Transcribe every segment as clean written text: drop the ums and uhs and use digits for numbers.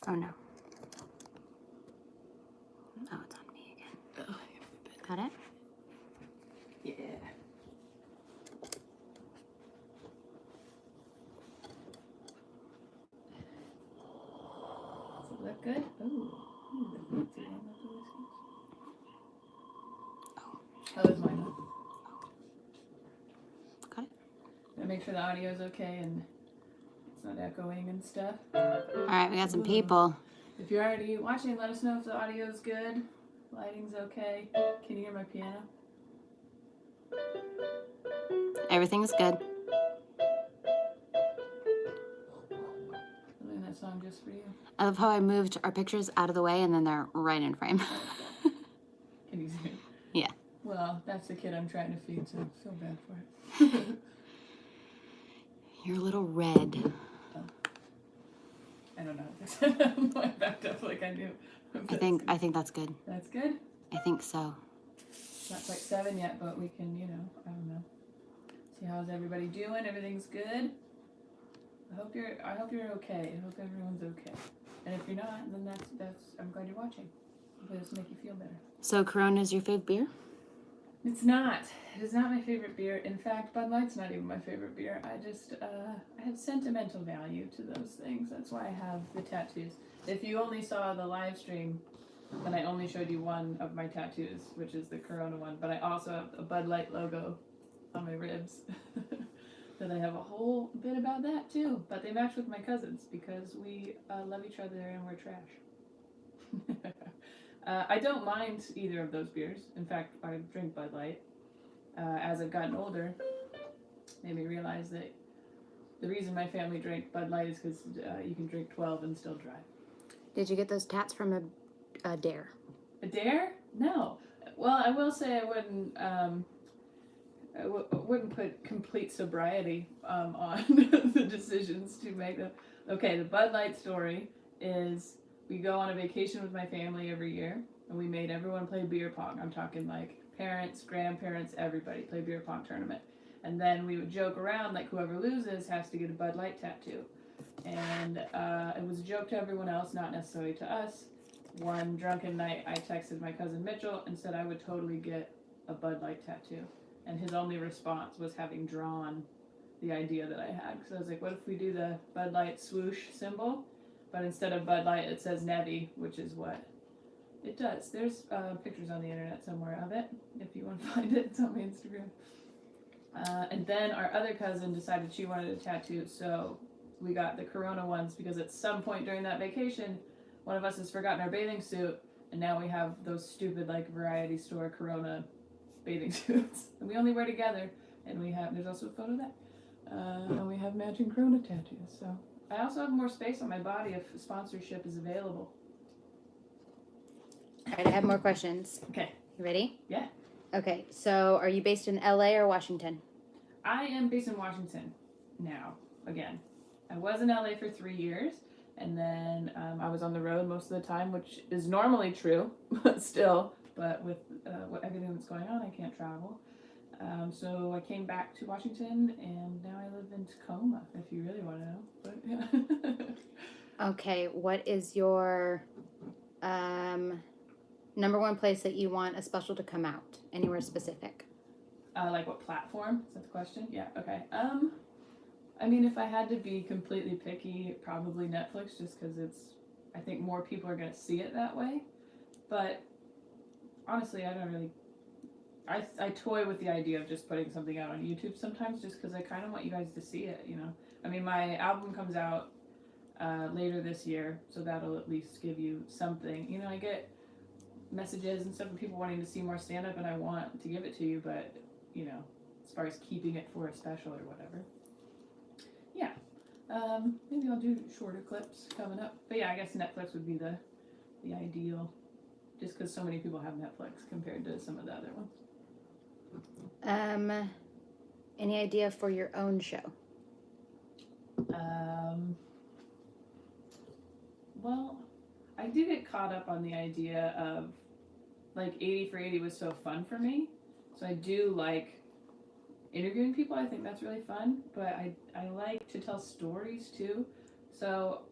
Oh no. Oh, it's on me again. Got it? Yeah. Does it look good? Ooh. Oh, that's mine. Got it. Gotta make sure the audio is okay and it's not echoing and stuff. Alright, we got some people. If you're already watching, let us know if the audio is good. Lighting's okay. Can you hear my piano? Everything's good. I'm doing that song just for you. I love how I moved our pictures out of the way and then they're right in frame. Can you see it? Yeah. Well, that's the kid I'm trying to feed, so I feel bad for it. You're a little red. I don't know. I backed up like I knew. I think that's good. That's good. I think so. Not quite 7 yet, but we can, I don't know. See how's everybody doing? Everything's good. I hope you're okay. I hope everyone's okay. And if you're not, then that's I'm glad you're watching. Hopefully this will make you feel better. So Corona is your fave beer? It's not. It is not my favorite beer. In fact, Bud Light's not even my favorite beer. I just, I have sentimental value to those things. That's why I have the tattoos. If you only saw the live stream, then I only showed you one of my tattoos, which is the Corona one. But I also have a Bud Light logo on my ribs. That I have a whole bit about that too. But they match with my cousins because we love each other and we're trash. I don't mind either of those beers. In fact, I drink Bud Light. As I've gotten older, made me realize that the reason my family drank Bud Light is because you can drink 12 and still drive. Did you get those tats from a dare? A dare? No. Well, I will say I wouldn't put complete sobriety on the decisions to make them. Okay, the Bud Light story is we go on a vacation with my family every year, and we made everyone play beer pong. I'm talking like parents, grandparents, everybody play beer pong tournament. And then we would joke around like whoever loses has to get a Bud Light tattoo. And it was a joke to everyone else, not necessarily to us. One drunken night, I texted my cousin Mitchell and said I would totally get a Bud Light tattoo. And his only response was having drawn the idea that I had. So I was like, what if we do the Bud Light swoosh symbol? But instead of Bud Light, it says Nevi, which is what it does. There's pictures on the internet somewhere of it, if you want to find it. It's on my Instagram. And then our other cousin decided she wanted a tattoo, so we got the Corona ones because at some point during that vacation, one of us has forgotten our bathing suit, and now we have those stupid like variety store Corona bathing suits that we only wear together. And there's also a photo of that. And we have matching Corona tattoos. So I also have more space on my body if sponsorship is available. All right, I have more questions. Okay. You ready? Yeah. Okay, so are you based in LA or Washington? I am based in Washington now, again. I was in LA for 3 years, and then I was on the road most of the time, which is normally true, still, but with everything that's going on, I can't travel. So I came back to Washington, and now I live in Tacoma, if you really want to know. But yeah. Okay, what is your number one place that you want a special to come out? Anywhere specific? Like what platform? Is that the question? Yeah, okay. I mean, if I had to be completely picky, probably Netflix, just because I think more people are going to see it that way. But honestly, I don't really, I toy with the idea of just putting something out on YouTube sometimes, just because I kind of want you guys to see it, I mean, my album comes out later this year, so that'll at least give you something. I get messages and stuff from people wanting to see more stand-up, and I want to give it to you, but, as far as keeping it for a special or whatever. Yeah. Maybe I'll do shorter clips coming up. But yeah, I guess Netflix would be the ideal, just because so many people have Netflix compared to some of the other ones. Any idea for your own show? Well, I do get caught up on the idea of, like, 80 for 80 was so fun for me. So I do like interviewing people. I think that's really fun. But I like to tell stories, too. So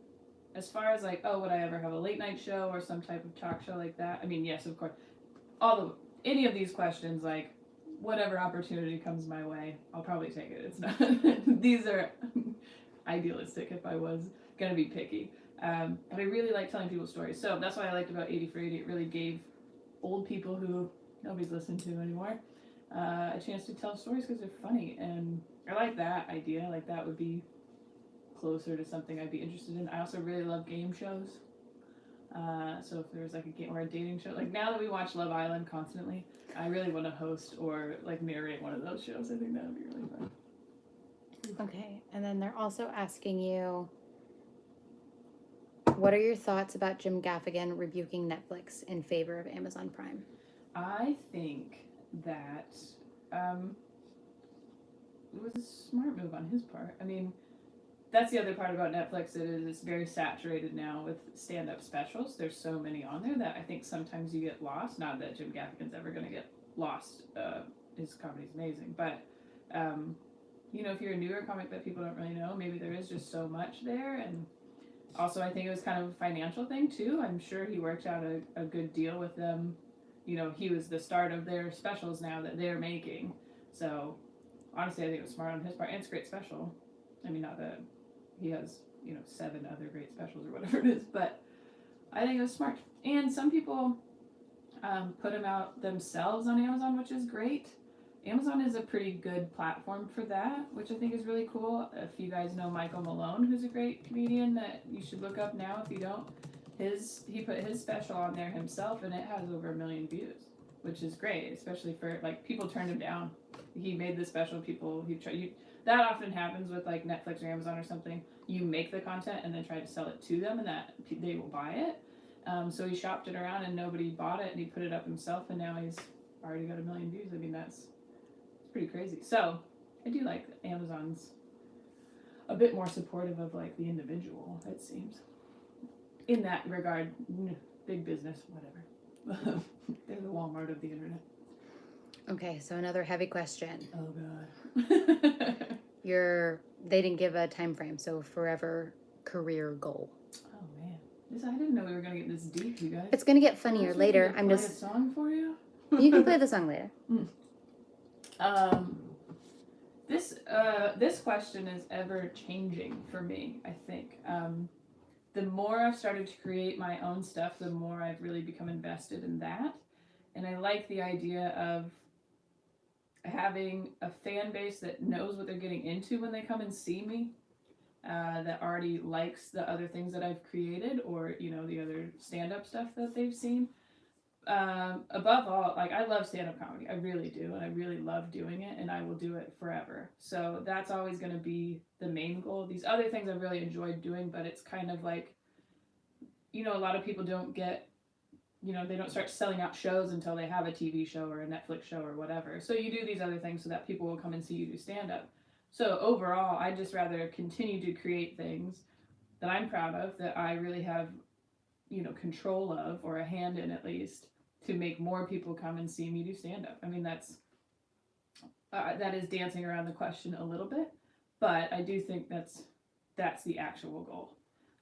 as far as like, oh, would I ever have a late night show or some type of talk show like that? I mean, yes, of course. Any of these questions, like whatever opportunity comes my way, I'll probably take it. It's not. These are idealistic if I was gonna be picky. But I really like telling people stories. So that's what I liked about 80 for 80. It really gave old people who nobody's listening to anymore a chance to tell stories because they're funny. And I like that idea. Like that would be closer to something I'd be interested in. I also really love game shows. So if there's like a game or a dating show, like now that we watch Love Island constantly, I really want to host or like narrate one of those shows. I think that would be really fun. Okay, and then they're also asking you, what are your thoughts about Jim Gaffigan rebuking Netflix in favor of Amazon Prime? I think that it was a smart move on his part. I mean, that's the other part about Netflix. It's very saturated now with stand-up specials. There's so many on there that I think sometimes you get lost. Not that Jim Gaffigan's ever going to get lost. His comedy's amazing, but if you're a newer comic that people don't really know, maybe there is just so much there. And also, I think it was kind of a financial thing too. I'm sure he worked out a good deal with them. He was the start of their specials now that they're making. So honestly, I think it was smart on his part, and it's a great special. I mean, not that he has 7 other great specials or whatever it is, but I think it was smart. And some people put them out themselves on Amazon, which is great. Amazon is a pretty good platform for that, which I think is really cool. If you guys know Michael Malone, who's a great comedian that you should look up now if you don't, he put his special on there himself, and it has over 1 million views, which is great, especially for like people turned him down. He made the special, that often happens with like Netflix or Amazon or something. You make the content and then try to sell it to them, and that they will buy it. So he shopped it around and nobody bought it, and he put it up himself, and now he's already got 1 million views. I mean, that's pretty crazy. So I do like that Amazon's a bit more supportive of like the individual, it seems. In that regard, big business, whatever. They're the Walmart of the internet. Okay, so another heavy question. Oh god. They didn't give a time frame, so forever career goal. Oh man. I didn't know we were gonna get this deep, you guys. It's gonna get funnier later. I'm just play a song for you. You can play the song later. This question is ever changing for me, I think. The more I've started to create my own stuff, the more I've really become invested in that. And I like the idea of having a fan base that knows what they're getting into when they come and see me, that already likes the other things that I've created, or the other stand-up stuff that they've seen. Above all, like I love stand-up comedy, I really do, and I really love doing it, and I will do it forever. So that's always going to be the main goal. These other things I've really enjoyed doing, but it's kind of like, a lot of people don't get, they don't start selling out shows until they have a TV show or a Netflix show or whatever. So you do these other things so that people will come and see you do stand-up. So overall, I'd just rather continue to create things that I'm proud of, that I really have, control of, or a hand in at least, to make more people come and see me do stand-up. I mean, that is dancing around the question a little bit, but I do think that's the actual goal.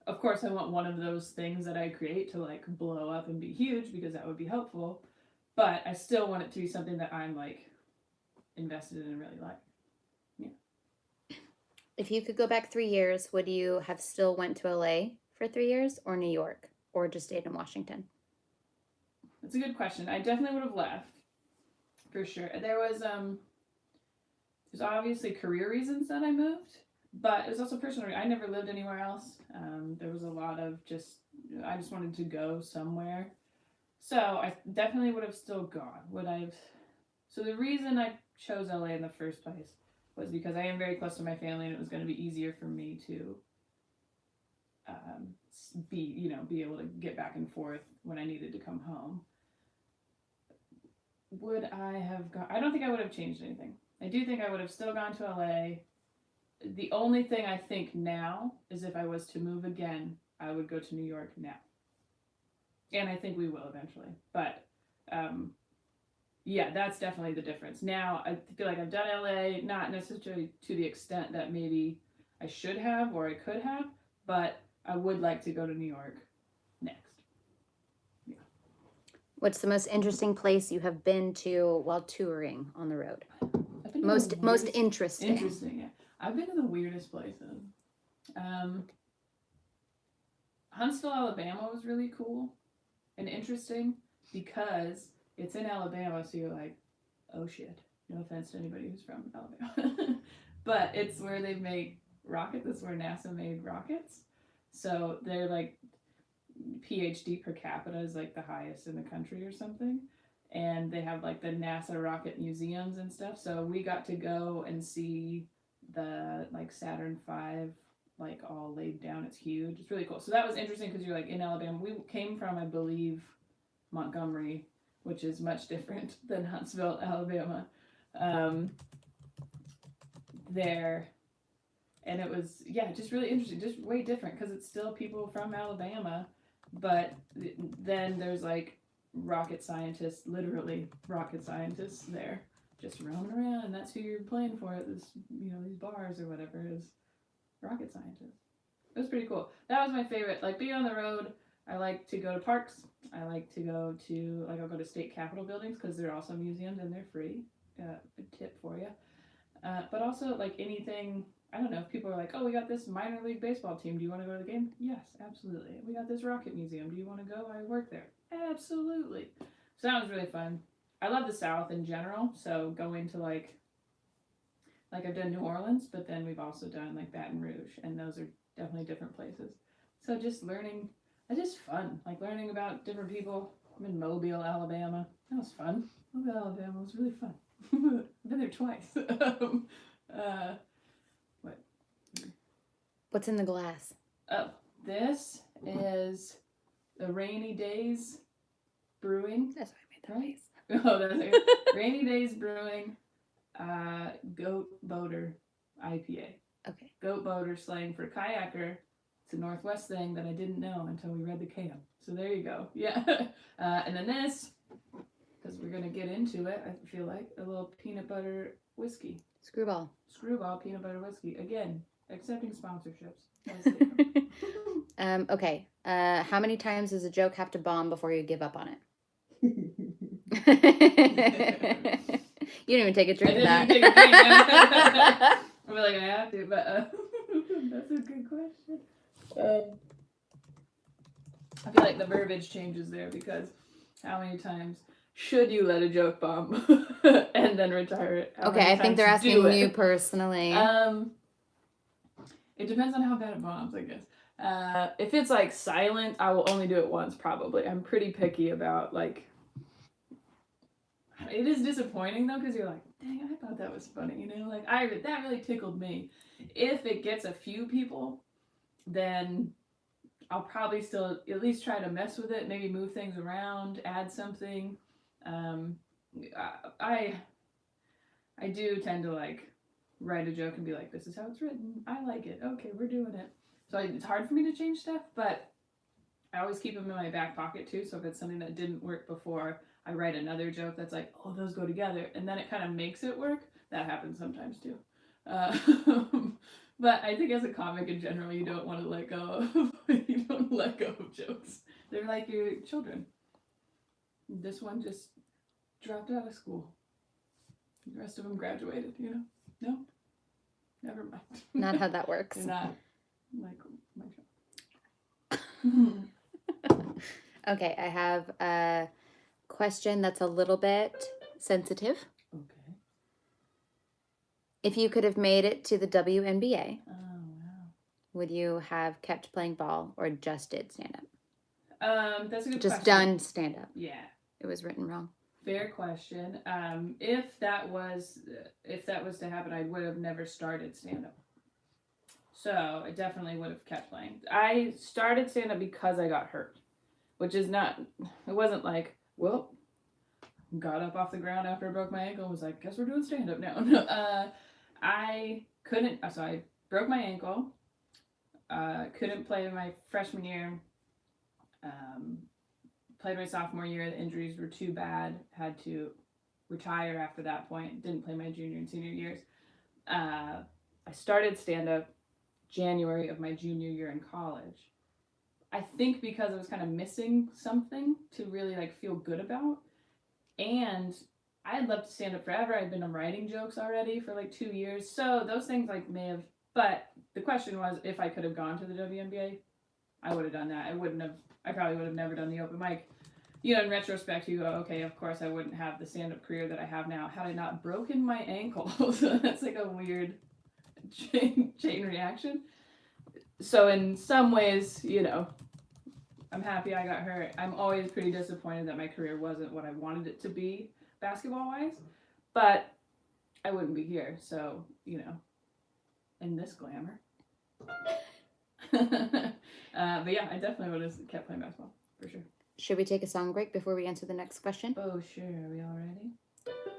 Of course, I want one of those things that I create to like blow up and be huge, because that would be helpful, but I still want it to be something that I'm like invested in and really like. Yeah. If you could go back 3 years, would you have still went to LA for 3 years, or New York, or just stayed in Washington? That's a good question. I definitely would have left, for sure. There's obviously career reasons that I moved, but it was also personal. I never lived anywhere else. There was a lot of I just wanted to go somewhere. So I definitely would have still gone. So the reason I chose LA in the first place was because I am very close to my family, and it was going to be easier for me to be able to get back and forth when I needed to come home. Would I have gone? I don't think I would have changed anything. I do think I would have still gone to LA. The only thing I think now is if I was to move again, I would go to New York now. And I think we will eventually. But yeah, that's definitely the difference. Now, I feel like I've done LA, not necessarily to the extent that maybe I should have or I could have, but I would like to go to New York next. Yeah. What's the most interesting place you have been to while touring on the road? I've been to Most the weirdest, interesting. Interesting, yeah. I've been to the weirdest places. Huntsville, Alabama was really cool and interesting because it's in Alabama, so you're like, oh shit. No offense to anybody who's from Alabama. But it's where they make rockets. That's where NASA made rockets. So they're like PhD per capita is like the highest in the country or something. And they have like the NASA rocket museums and stuff. So we got to go and see the like Saturn V like all laid down. It's huge. It's really cool. So that was interesting because you're like in Alabama. We came from, I believe, Montgomery, which is much different than Huntsville, Alabama. There, and it was, yeah, just really interesting, just way different because it's still people from Alabama, but then there's like rocket scientists, literally rocket scientists there, just roaming around, and that's who you're playing for at this, these bars or whatever, is rocket scientists. It was pretty cool. That was my favorite. Like being on the road, I like to go to parks. I like to go to, like, I'll go to state capitol buildings because they're also museums and they're free. A tip for you. But also, like anything, I don't know, if people are like, oh, we got this minor league baseball team. Do you want to go to the game? Yes, absolutely. We got this rocket museum. Do you want to go? I work there. Absolutely. So that was really fun. I love the South in general. So going to like I've done New Orleans, but then we've also done like Baton Rouge, and those are definitely different places. So just learning, it's just fun. Like learning about different people. I'm in Mobile, Alabama. That was fun. Mobile, Alabama was really fun. I've been there twice. What? What's in the glass? Oh, this is the Rainy Days Brewing. That's why I made that face. Oh, that's it. Rainy Days Brewing, Goat Boater IPA. Okay. Goat Boater slang for kayaker. It's a Northwest thing that I didn't know until we read the can. So there you go. Yeah. And then this, because we're going to get into it, I feel like, a little peanut butter whiskey. Screwball peanut butter whiskey. Again, accepting sponsorships. Okay. How many times does a joke have to bomb before you give up on it? You didn't even take a drink of that. I didn't even take a drink. I'm like, I have to, but that's a good question. I feel like the verbiage changes there because how many times should you let a joke bomb and then retire it? Okay, I think they're asking you personally. It depends on how bad it bombs, I guess. If it's like silent, I will only do it once probably. I'm pretty picky about like. It is disappointing though because you're like, dang, I thought that was funny, like that really tickled me. If it gets a few people, then I'll probably still at least try to mess with it, maybe move things around, add something. I do tend to like write a joke and be like, this is how it's written. I like it. Okay, we're doing it. So it's hard for me to change stuff, but I always keep them in my back pocket too. So if it's something that didn't work before, I write another joke that's like, oh, those go together, and then it kind of makes it work. That happens sometimes too. But I think as a comic in general, you don't want to let go of jokes. They're like your children. This one just dropped out of school. The rest of them graduated, No? Never mind. Not how that works. They're not like my child. Okay, I have a question that's a little bit sensitive. Okay. If you could have made it to the WNBA, oh wow, would you have kept playing ball or just did stand up? That's a good just question. Done stand up. Yeah. It was written wrong. Fair question. If that was to happen, I would have never started stand up. So I definitely would have kept playing. I started stand up because I got hurt, which is not. It wasn't like, well, got up off the ground after I broke my ankle and was like, guess we're doing stand up now. I couldn't. So I broke my ankle. Couldn't play my freshman year. Played my sophomore year. The injuries were too bad. Had to retire after that point. Didn't play my junior and senior years. I started stand up January of my junior year in college. I think because I was kind of missing something to really like feel good about. And I had loved to stand up forever. I'd been writing jokes already for like 2 years. So those things like may have, but the question was if I could have gone to the WNBA, I would have done that. I probably would have never done the open mic. You know, in retrospect, you go, okay, of course I wouldn't have the stand up career that I have now had I not broken my ankle. So that's like a weird chain reaction. So in some ways, you know, I'm happy I got hurt. I'm always pretty disappointed that my career wasn't what I wanted it to be basketball wise, but I wouldn't be here. So, you know, in this glamour. But yeah, I definitely would have kept playing basketball for sure. Should we take a song break before we answer the next question? Oh, sure. Are we all ready?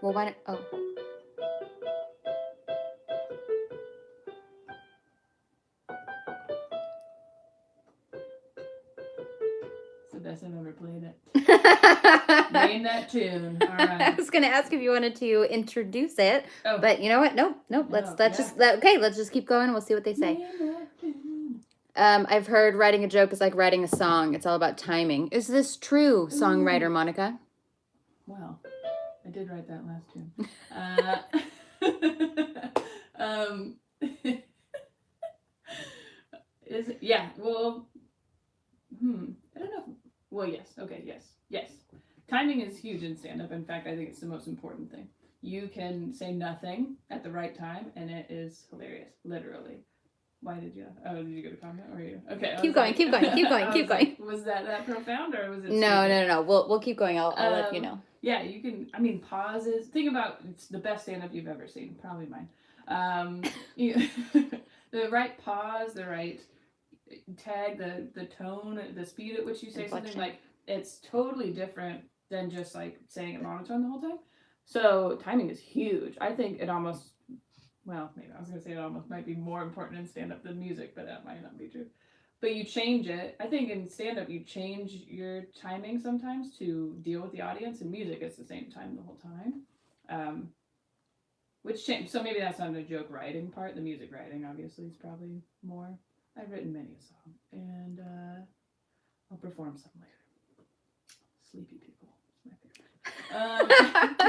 Well, why don't. Oh. It's the best I've ever played it. Name that tune. All right. I was going to ask if you wanted to introduce it, but you know what? Nope. Let's just keep going. We'll see what they say. I've heard writing a joke is like writing a song. It's all about timing. Is this true, songwriter Monica? Well, I did write that last tune. Is it? Yeah. Well, I don't know. Well, yes. Okay. Yes. Timing is huge in stand-up. In fact, I think it's the most important thing. You can say nothing at the right time, and it is hilarious. Literally. Why did you? Oh, did you get a comment? Or you? Okay. Keep going. Like, was that profound or was it? No. We'll keep going. I'll let you know. Yeah, you can. I mean, pauses. Think about it's the best stand-up you've ever seen. Probably mine. The right pause, the right tag, the tone, the speed at which you say something. Like it's totally different than just like saying it monotone the whole time. So timing is huge. I think it almost. Well, maybe I was going to say it almost might be more important in stand-up than music, but that might not be true. But you change it. I think in stand-up, you change your timing sometimes to deal with the audience. In music, it's the same time the whole time. Which change. So maybe that's not the joke writing part. The music writing, obviously, is probably more. I've written many a song, and I'll perform some later. Sleepy People. It's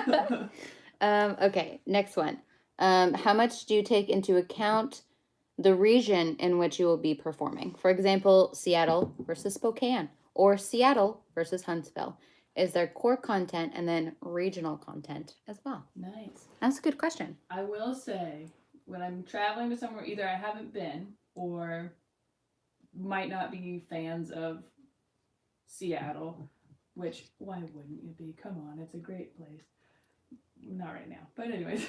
my favorite. Okay, next one. How much do you take into account the region in which you will be performing? For example, Seattle versus Spokane or Seattle versus Huntsville. Is there core content and then regional content as well? Nice. That's a good question. I will say, when I'm traveling to somewhere, either I haven't been or might not be fans of Seattle, which, why wouldn't you be? Come on, it's a great place. Not right now, but anyways.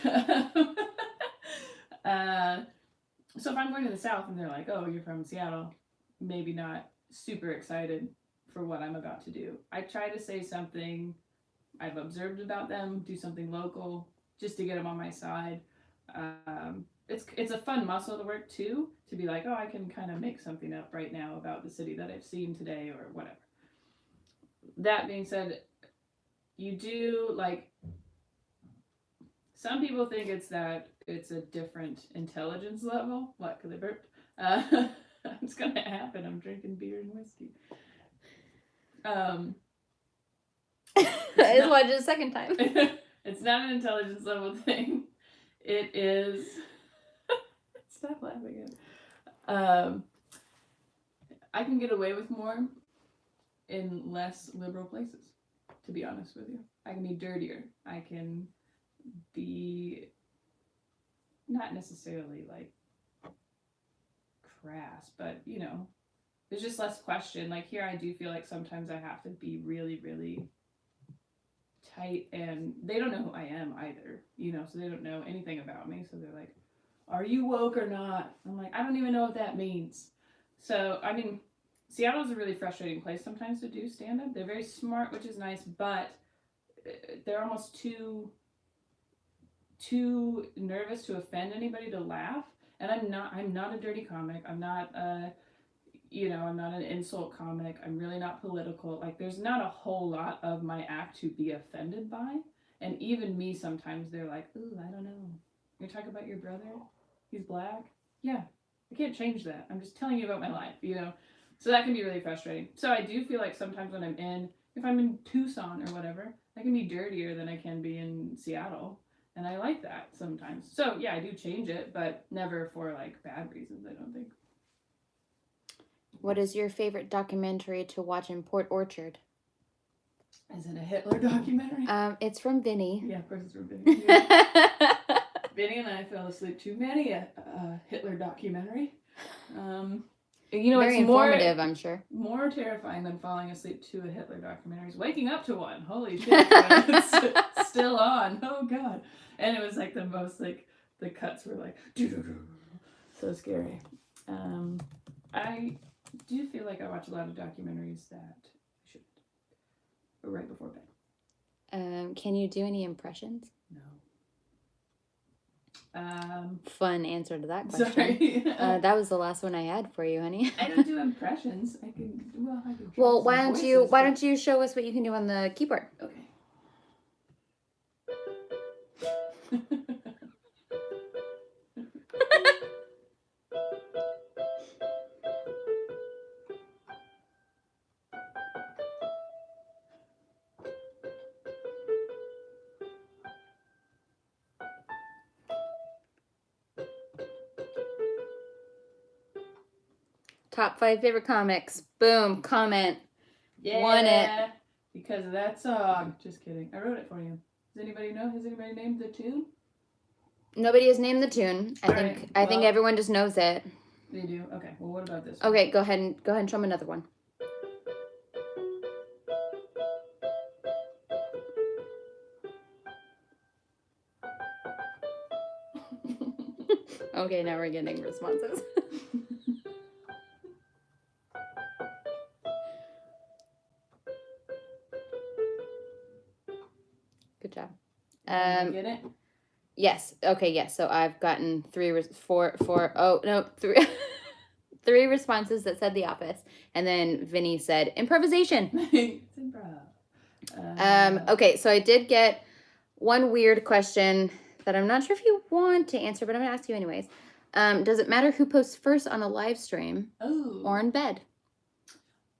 So if I'm going to the South and they're like, oh, you're from Seattle, maybe not super excited for what I'm about to do. I try to say something I've observed about them, do something local, just to get them on my side. It's a fun muscle to work too, to be like, oh, I can kind of make something up right now about the city that I've seen today or whatever. That being said, you do like. Some people think it's a different intelligence level. What? Because I burped. It's gonna happen. I'm drinking beer and whiskey. I just watched it a second time. It's not an intelligence level thing. It is. Stop laughing at. I can get away with more in less liberal places. To be honest with you, I can be dirtier. I can be not necessarily like crass, but you know, there's just less question. Like here, I do feel like sometimes I have to be really, really tight, and they don't know who I am either, you know, so they don't know anything about me. So they're like, "Are you woke or not?" I'm like, I don't even know what that means. So I mean, Seattle's a really frustrating place sometimes to do stand-up. They're very smart, which is nice, but they're almost too nervous to offend anybody to laugh. And I'm not a dirty comic. I'm not I'm not an insult comic. I'm really not political. Like there's not a whole lot of my act to be offended by. And even me sometimes they're like, ooh, I don't know. You're talking about your brother? He's black? Yeah. I can't change that. I'm just telling you about my life, you know. So that can be really frustrating. So I do feel like sometimes when if I'm in Tucson or whatever, I can be dirtier than I can be in Seattle. And I like that sometimes. So yeah, I do change it, but never for like bad reasons, I don't think. What is your favorite documentary to watch in Port Orchard? Is it a Hitler documentary? It's from Vinny. Yeah, of course it's from Vinny. Yeah. Vinny and I fell asleep to many a Hitler documentary. Very It's informative, I'm sure. More terrifying than falling asleep to a Hitler documentary is waking up to one. Holy shit, when it's still on. Oh god. And it was like the most like the cuts were like so scary. I do feel like I watch a lot of documentaries that I shouldn't. Right before bed. Can you do any impressions? No. Fun answer to that question. Sorry. That was the last one I had for you, honey. I don't do impressions. I can. Well, why don't you show us what you can do on the keyboard? Okay. Top 5 favorite comics. Boom. Comment. Yeah. Won it. Because of that song. Just kidding. I wrote it for you. Does anybody know? Has anybody named the tune? Nobody has named the tune. I think everyone just knows it. They do. Okay. Well, what about this one? Okay, go ahead and show them another one. Okay, now we're getting responses. Good job. Get it? Yes. Okay. Yes. So I've gotten three responses that said The Office, and then Vinny said improvisation. It's improv. Okay. So I did get one weird question that I'm not sure if you want to answer, but I'm gonna ask you anyways. Does it matter who posts first on a live stream or in bed?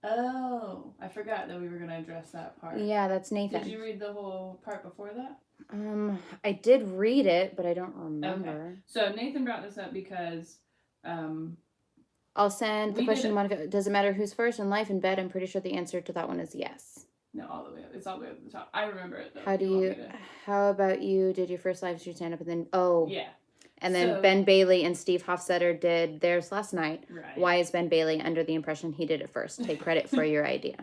Oh, I forgot that we were gonna address that part. Yeah, that's Nathan. Did you read the whole part before that? I did read it, but I don't remember. Okay. So Nathan brought this up because I'll send the question to Monica. Does it matter who's first in life and bed? I'm pretty sure the answer to that one is yes. No, all the way up. It's all the way up at the top. I remember it though. How about you did your first live stream stand up and then yeah. And then Ben Bailey and Steve Hofstetter did theirs last night. Right. Why is Ben Bailey under the impression he did it first? Take credit for your idea.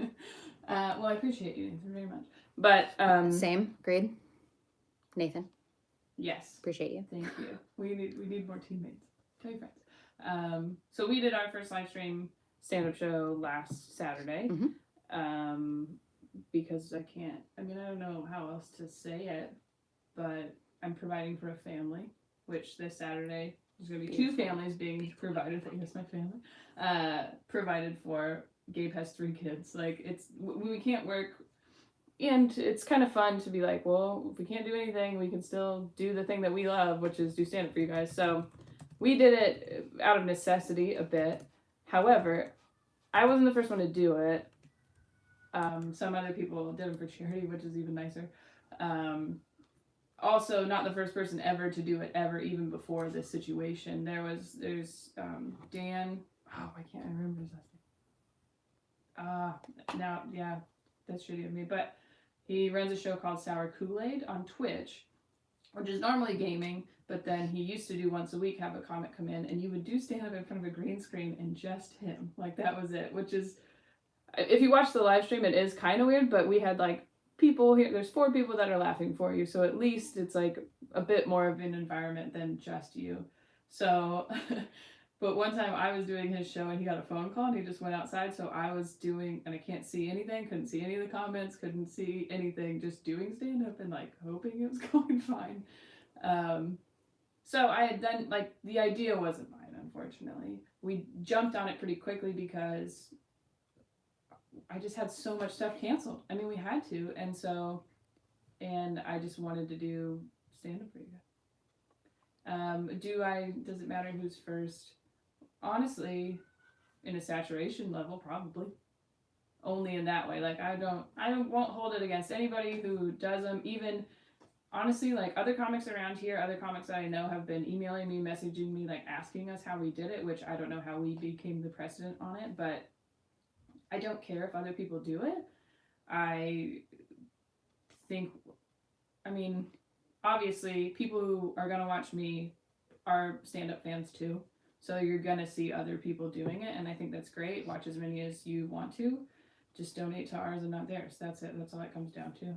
Well, I appreciate you, Nathan, very much. But same, agreed. Nathan. Yes. Appreciate you. Thank you. We need more teammates. Tell your friends. So we did our first live stream stand-up show last Saturday. Mm-hmm. Because I don't know how else to say it, but I'm providing for a family, which this Saturday there's going to be 2 families being provided for. Yes, my family. Provided for. Gabe has 3 kids. Like, we can't work. And it's kind of fun to be like, well, if we can't do anything, we can still do the thing that we love, which is do stand-up for you guys. So we did it out of necessity a bit. However, I wasn't the first one to do it. Some other people did them for charity, which is even nicer. Also, not the first person ever to do it ever, even before this situation. There's Dan. Oh, I can't remember his last name. Now, yeah, that's shitty of me. But he runs a show called Sour Kool-Aid on Twitch, which is normally gaming. But then he used to do once a week, have a comic come in, and you would do stand up in front of a green screen and just him. Like, that was it, which is. If you watch the live stream, it is kind of weird, but we had like people here. There's 4 people that are laughing for you, so at least it's like a bit more of an environment than just you. So, but one time I was doing his show and he got a phone call and he just went outside. So I was doing, and I can't see anything, couldn't see any of the comments, couldn't see anything, just doing stand up and like hoping it was going fine. So I had done, like, the idea wasn't mine, unfortunately. We jumped on it pretty quickly because I just had so much stuff canceled. I mean, we had to, and I just wanted to do stand-up for you guys. Does it matter who's first? Honestly, in a saturation level, probably. Only in that way. Like I won't hold it against anybody who does them. Even honestly, like other comics around here, other comics that I know have been emailing me, messaging me, like asking us how we did it, which I don't know how we became the precedent on it, but I don't care if other people do it. I think, I mean, obviously, people who are going to watch me are stand up fans too. So you're going to see other people doing it, and I think that's great. Watch as many as you want to. Just donate to ours and not theirs. That's it. That's all it comes down to.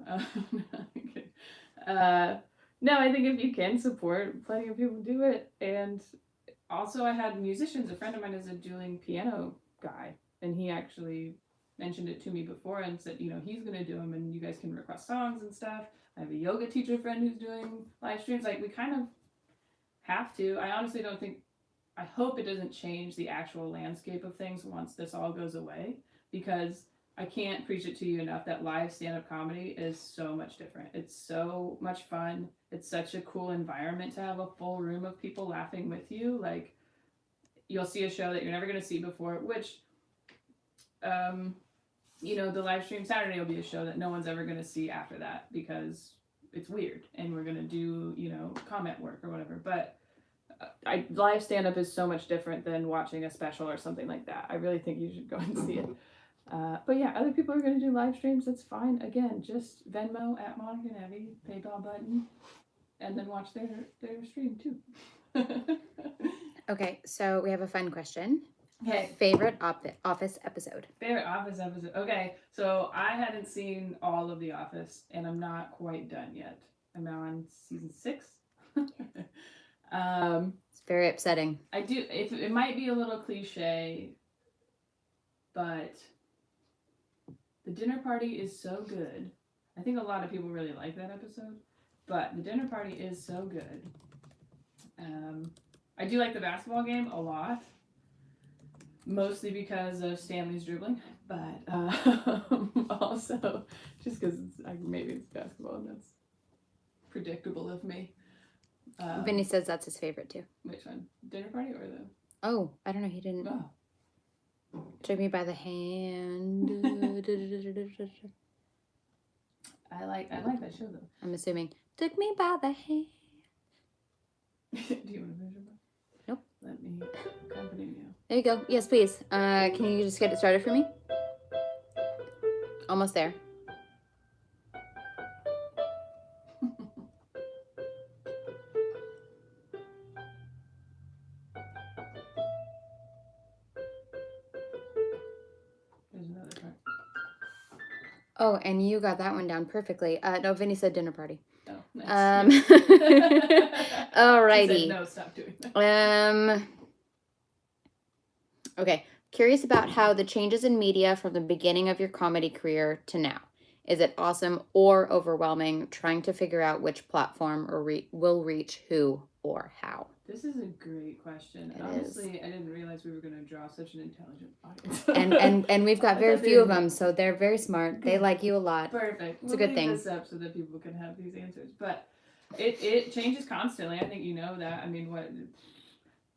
No, I think if you can support, plenty of people do it. And also, I had musicians. A friend of mine is a dueling piano guy, and he actually mentioned it to me before and said, he's going to do them, and you guys can request songs and stuff. I have a yoga teacher friend who's doing live streams. Like, we kind of have to. I honestly don't think, I hope it doesn't change the actual landscape of things once this all goes away, because I can't preach it to you enough that live stand-up comedy is so much different. It's so much fun. It's such a cool environment to have a full room of people laughing with you. Like, you'll see a show that you're never going to see before, which, the live stream Saturday will be a show that no one's ever going to see after that because it's weird and we're going to do, comment work or whatever. But live stand-up is so much different than watching a special or something like that. I really think you should go and see it. But yeah, other people are going to do live streams. That's fine. Again, just Venmo at Monica Nevi, PayPal button, and then watch their stream too. Okay, so we have a fun question. Okay. Favorite Office episode? Favorite Office episode. Okay, so I hadn't seen all of The Office, and I'm not quite done yet. I'm now on season 6. It's very upsetting. I do. It might be a little cliche, but the dinner party is so good. I think a lot of people really like that episode, but the dinner party is so good. I do like the basketball game a lot, mostly because of Stanley's dribbling, but also just because maybe it's basketball and that's predictable of me. Vinny says that's his favorite too. Which one? Dinner party or the? Oh, I don't know. He didn't. Oh. Took me by the hand. I like that show though. I'm assuming. Took me by the hand. Do you want to finish it? Nope. Let me accompany you. There you go. Yes, please. Can you just get it started for me? Almost there. There's another part. Oh, and you got that one down perfectly. No, Vinny said dinner party. Oh, nice. Alrighty. Said, no, stop doing that. Okay. Curious about how the changes in media from the beginning of your comedy career to now. Is it awesome or overwhelming trying to figure out which platform will reach who or how? This is a great question. It Honestly, I didn't realize we were going to draw such an intelligent audience. and we've got very few of them, so they're very smart. They like you a lot. Perfect. It's a good thing. We'll leave this up so that people can have these answers. But it changes constantly. I think you know that. I mean,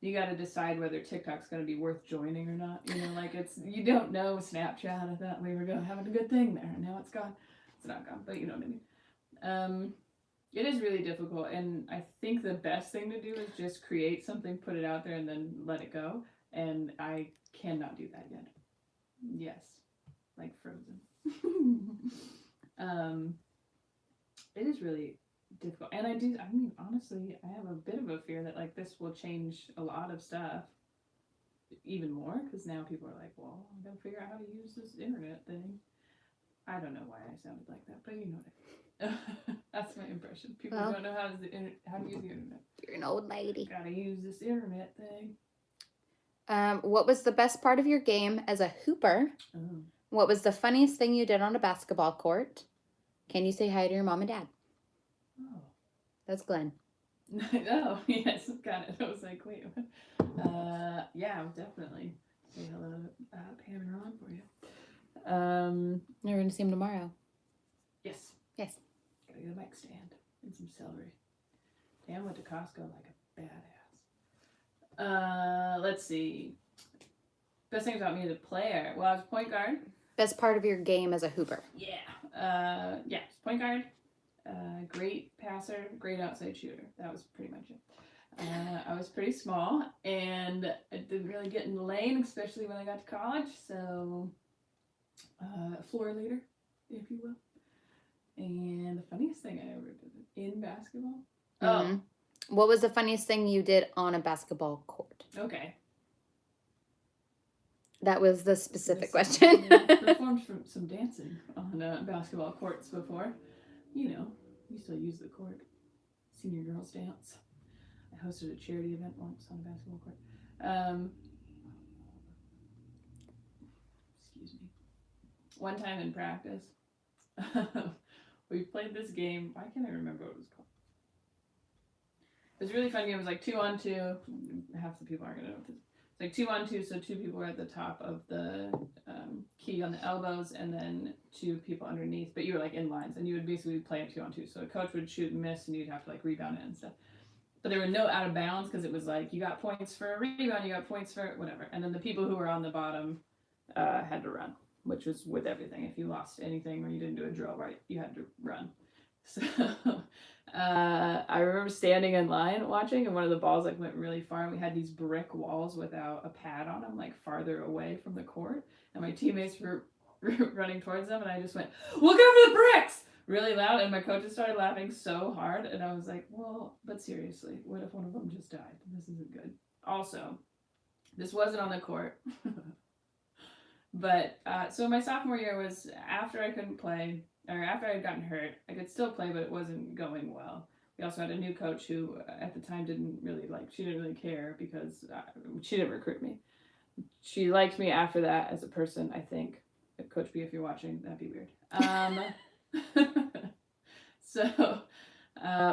you got to decide whether TikTok's going to be worth joining or not. Like you don't know Snapchat. I thought we were having a good thing there, and now it's gone. It's not gone, but you know what I mean. It is really difficult, and I think the best thing to do is just create something, put it out there, and then let it go. And I cannot do that yet. Yes, like Frozen. It is really difficult, and honestly, I have a bit of a fear that like this will change a lot of stuff even more, because now people are like, well, I'm gonna figure out how to use this internet thing. I don't know why I sounded like that, but you know what I mean. That's my impression. People don't know how to use the internet. You're an old lady. Gotta use this internet thing. What was the best part of your game as a hooper? Oh. What was the funniest thing you did on a basketball court? Can you say hi to your mom and dad? Oh. That's Glenn. Oh, yes, got it. I was like, wait, what? Yeah, definitely. Say hello to Pam and Ron for you. You're going to see him tomorrow. Yes. Yes. Gotta get a mic stand and some celery. Pam went to Costco like a badass. Let's see. Best thing about me as a player. Well, I was point guard. Best part of your game as a hooper. Yeah. Yeah. Point guard. Great passer. Great outside shooter. That was pretty much it. I was pretty small and I didn't really get in the lane, especially when I got to college. So, floor leader, if you will. And the funniest thing I ever did in basketball. Mm-hmm. What was the funniest thing you did on a basketball court? Okay. That was the specific question. Performed some dancing on basketball courts before. You know, we still use the court. Senior girls dance. I hosted a charity event once on a basketball court. Excuse me. One time in practice, we played this game. Why can't I remember what it was called? It was a really fun game. It was like 2-on-2. Half the people aren't gonna know what this. It's like 2-on-2, so 2 people are at the top of the key on the elbows, and then 2 people underneath. But you were like in lines, and you would basically play a 2-on-2. So a coach would shoot and miss, and you'd have to like rebound it and stuff. But there were no out of bounds because it was like you got points for a rebound, you got points for whatever, and then the people who were on the bottom had to run, which was with everything. If you lost anything or you didn't do a drill right, you had to run. So I remember standing in line watching, and one of the balls like went really far, and we had these brick walls without a pad on them, like farther away from the court, and my teammates were running towards them, and I just went, "Look over the bricks!" really loud, and my coaches started laughing so hard, and I was like, well, but seriously, what if one of them just died? This isn't good. Also, this wasn't on the court. But so my sophomore year was after I couldn't play, or after I had gotten hurt. I could still play, but it wasn't going well. We also had a new coach who at the time didn't really care because she didn't recruit me. She liked me after that as a person, I think. Coach B, if you're watching, that'd be weird. So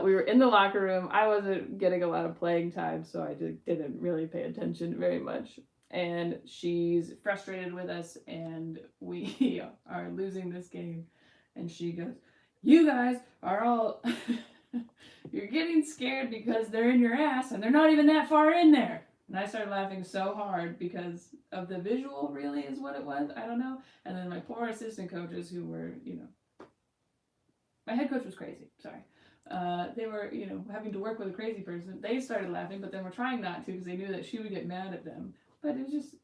we were in the locker room. I wasn't getting a lot of playing time, so I didn't really pay attention very much. And she's frustrated with us, and we are losing this game. And she goes, "You guys are all, you're getting scared because they're in your ass, and they're not even that far in there." And I started laughing so hard because of the visual, really, is what it was. I don't know. And then my poor assistant coaches who were, my head coach was crazy. Sorry. They were, having to work with a crazy person. They started laughing, but then were trying not to because they knew that she would get mad at them. But it was just,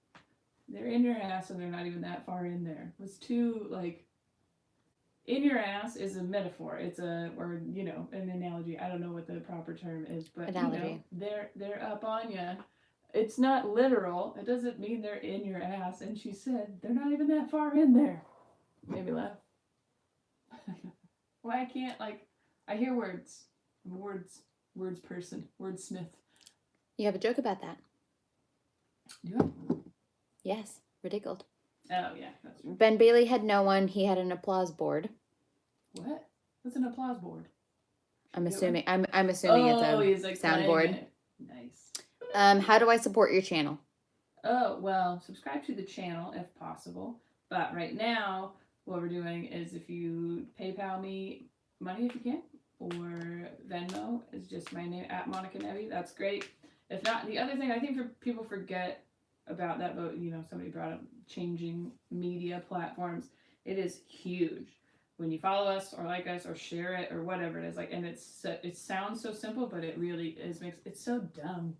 they're in your ass and they're not even that far in there. It was too, in your ass is a metaphor. It's an analogy. I don't know what the proper term is, but analogy. They're up on you. It's not literal. It doesn't mean they're in your ass. And she said, they're not even that far in there. Made me laugh. Why I can't, I hear words. I'm a words person. Wordsmith. You have a joke about that. Do I? Yes, ridiculed. Oh, yeah, that's true. Ben Bailey had no one. He had an applause board. What? What's an applause board? I'm assuming it's a soundboard. Nice. How do I support your channel? Oh, well, subscribe to the channel if possible. But right now, what we're doing is if you PayPal me money if you can, or Venmo is just my name, at Monica Nevi. That's great. If not, the other thing I think people forget about that, but somebody brought up changing media platforms. It is huge. When you follow us or like us or share it or whatever it is, and it sounds so simple, but it really is it's so dumb.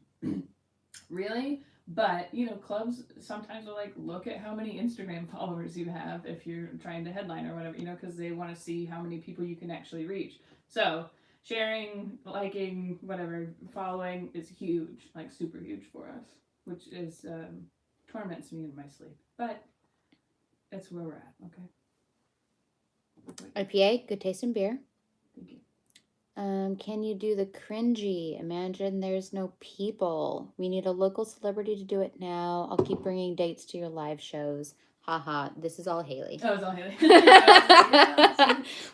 Really? But, clubs sometimes will look at how many Instagram followers you have if you're trying to headline or whatever, because they want to see how many people you can actually reach. So sharing, liking, whatever, following is huge, super huge for us, which is torments me in my sleep. But that's where we're at, okay? IPA, good taste in beer. Thank you. Can you do the cringy? Imagine there's no people. We need a local celebrity to do it now. I'll keep bringing dates to your live shows. Haha, this is all Haley. Oh, it's all Haley.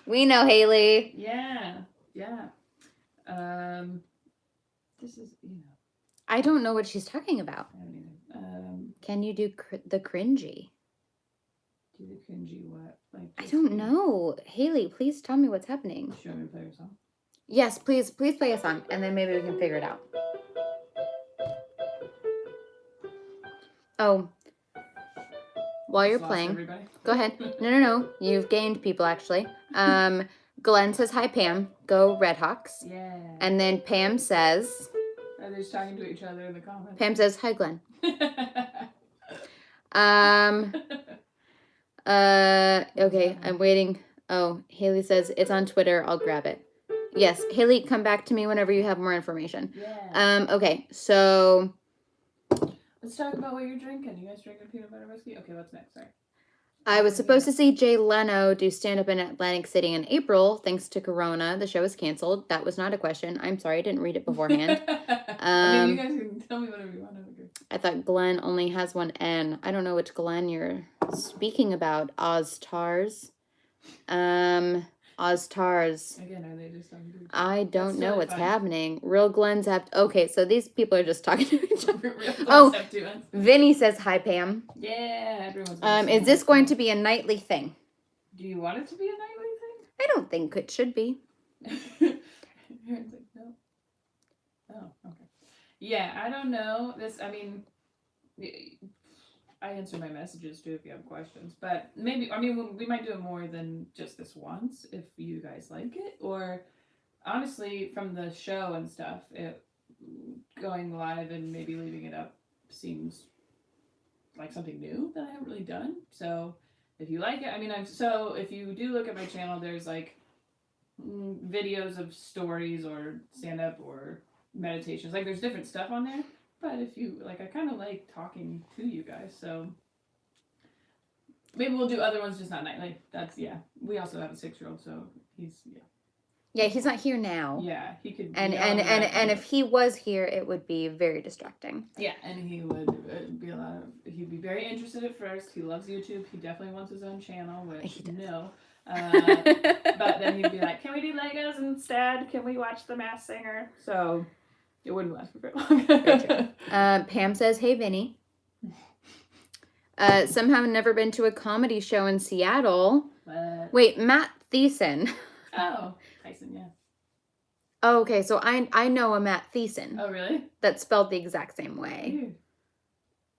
We know Haley. Yeah. This is, I don't know what she's talking about. I don't either. Can you do the cringy? Do the cringy what? I don't know. Haley, please tell me what's happening. Show me play your song. Yes, please play a song, and then maybe we can figure it out. Oh, while you're Just lost playing. everybody. Go ahead. No. You've gained people, actually. Glenn says, hi, Pam. Go Redhawks. Yeah. And then Pam says... They're just talking to each other in the comments. Pam says, hi, Glenn. Okay, I'm waiting. Oh, Haley says, it's on Twitter. I'll grab it. Yes, Haley, come back to me whenever you have more information. Yeah. Okay, so... Let's talk about what you're drinking. You guys drinking peanut butter whiskey? Okay, what's next? Sorry. I was supposed to see Jay Leno do stand-up in Atlantic City in April. Thanks to Corona, the show was canceled. That was not a question. I'm sorry, I didn't read it beforehand. I mean, you guys can tell me whatever you want. I thought Glenn only has one N. I don't know which Glenn you're speaking about. Oztars. Oztars. Again, are they just on Google? I don't That's know totally what's fine. happening. Real Glenn's have... Okay, so these people are just talking to each other. Real Oh, have two ends. Vinny says, hi, Pam. Yeah, everyone's Is this going to be a nightly thing? Do you want it to be a nightly I don't think it should be. thing? Aaron's like, no. Oh, okay. Yeah, I don't know. I mean, I answer my messages too if you have questions. But maybe, I mean, we might do it more than just this once if you guys like it. Or honestly, from the show and stuff, going live and maybe leaving it up seems like something new that I haven't really done. So if you like it, I mean, if you do look at my channel, there's like videos of stories or stand up or meditations. Like there's different stuff on there. But if you like, I kind of like talking to you guys. So maybe we'll do other ones, just not nightly. We also have a 6-year-old, so he's Yeah, he's not here now. Yeah, he could. And if he was here, it would be very distracting. Yeah, and he would he'd be very interested at first. He loves YouTube. He definitely wants his own channel, which no. But then he'd be like, "Can we do Legos instead? Can we watch The Masked Singer?" So it wouldn't last for very long. Very true. Pam says, "Hey, Vinny. Somehow never been to a comedy show in Seattle." Wait, Matt Thiessen. Oh, Tyson, yeah. Oh, okay, so I know a Matt Thiessen. Oh, really? That's spelled the exact same way. Weird.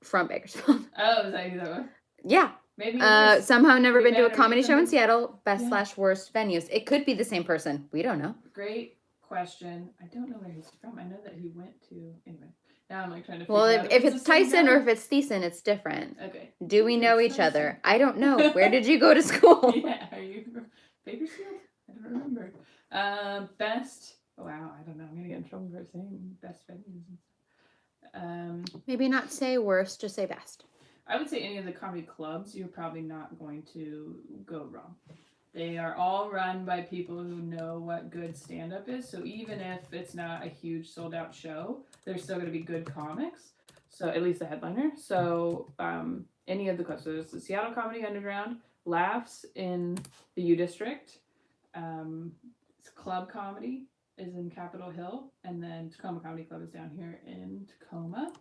From Bakersfield. Oh, is that who that was? Yeah. Maybe. Somehow never been to a comedy show in Seattle. Best/worst venues. It could be the same person. We don't know. Great question. I don't know where he's from. I know that he went to. Anyway, now I'm like trying to. Well, if it's Tyson or if it's Thiessen, it's different. Okay. Do we know each other? I don't know. Where did you go to school? Yeah. Are you from Bakersfield? I don't remember. Best. Wow. I don't know. I'm gonna get in trouble for saying best venues. Maybe not say worst, just say best. I would say any of the comedy clubs, you're probably not going to go wrong. They are all run by people who know what good stand-up is. So even if it's not a huge sold-out show, there's still going to be good comics. So at least the headliner. So any of the clubs. So there's the Seattle Comedy Underground, Laughs in the U District, Club Comedy is in Capitol Hill, and then Tacoma Comedy Club is down here in Tacoma.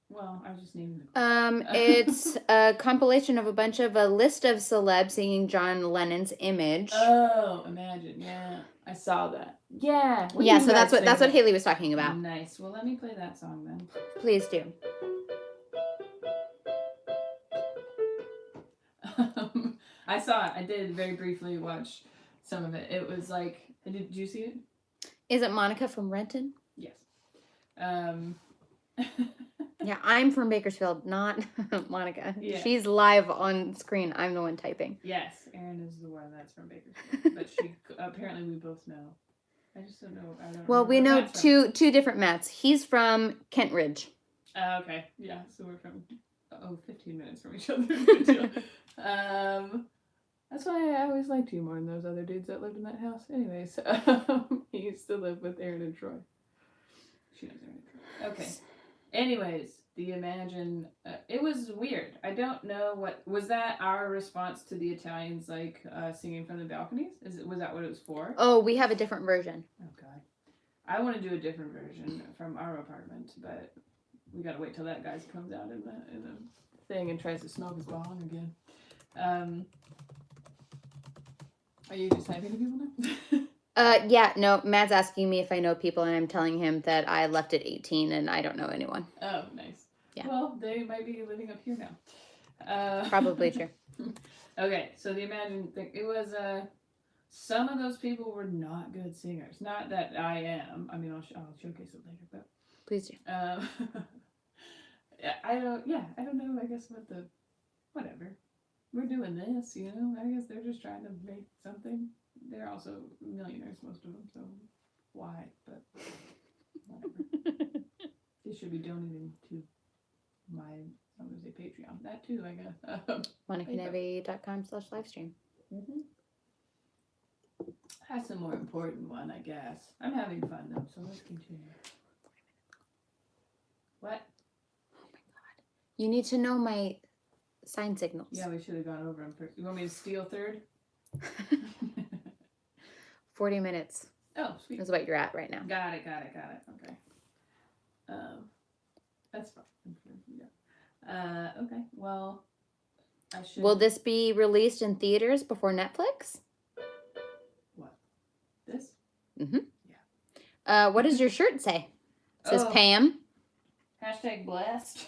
Well, I was just naming the club. It's a compilation of a list of celebs singing John Lennon's Image. Oh, Imagine, yeah. I saw that. Yeah. Yeah, so that's what Haley was talking about. Nice. Well, let me play that song then. Please do. I saw it. I did very briefly watch some of it. It was like, did you see it? Is it Monica from Renton? Yes. Yeah, I'm from Bakersfield, not Monica. Yeah. She's live on screen. I'm the one typing. Yes, Erin is the one that's from Bakersfield, but apparently we both know. I just don't know. Well, we know two different Matts. He's from Kent Ridge. Okay, yeah, so we're from 15 minutes from each other. That's why I always liked you more than those other dudes that lived in that house. Anyways, he used to live with Erin and Troy. She knows Erin and Troy. Okay. Anyways, the Imagine, it was weird. I don't know was that our response to the Italians, like, singing from the balconies? Was that what it was for? Oh, we have a different version. Oh, God. I want to do a different version from our apartment, but we gotta wait till that guy comes out in the thing and tries to smoke his bong again. Are you just typing to people now? Yeah, no, Matt's asking me if I know people, and I'm telling him that I left at 18 and I don't know anyone. Oh, nice. Yeah. Well, they might be living up here now. Probably true. Okay, so the Imagine thing, it was some of those people were not good singers. Not that I am. I mean, I'll showcase it later, but Please do. I don't. Yeah, I don't know. I guess whatever. We're doing this, you know. I guess they're just trying to make something. They're also millionaires, most of them. So why? But whatever. They should be donating to my. I'm gonna say Patreon. That too, I guess. MonicaNevi.com/livestream. Mm-hmm. That's a more important one, I guess. I'm having fun though, so let's continue. What? Oh my god. You need to know my sign signals. Yeah, we should have gone over them first. You want me to steal third? 40 minutes. Oh, sweet. Is what you're at right now. Got it. Okay. That's fine. Yeah. Okay. Well, I should. Will this be released in theaters before Netflix? What? This? Mm-hmm. Yeah. What does your shirt say? It says Pam. Hashtag blessed.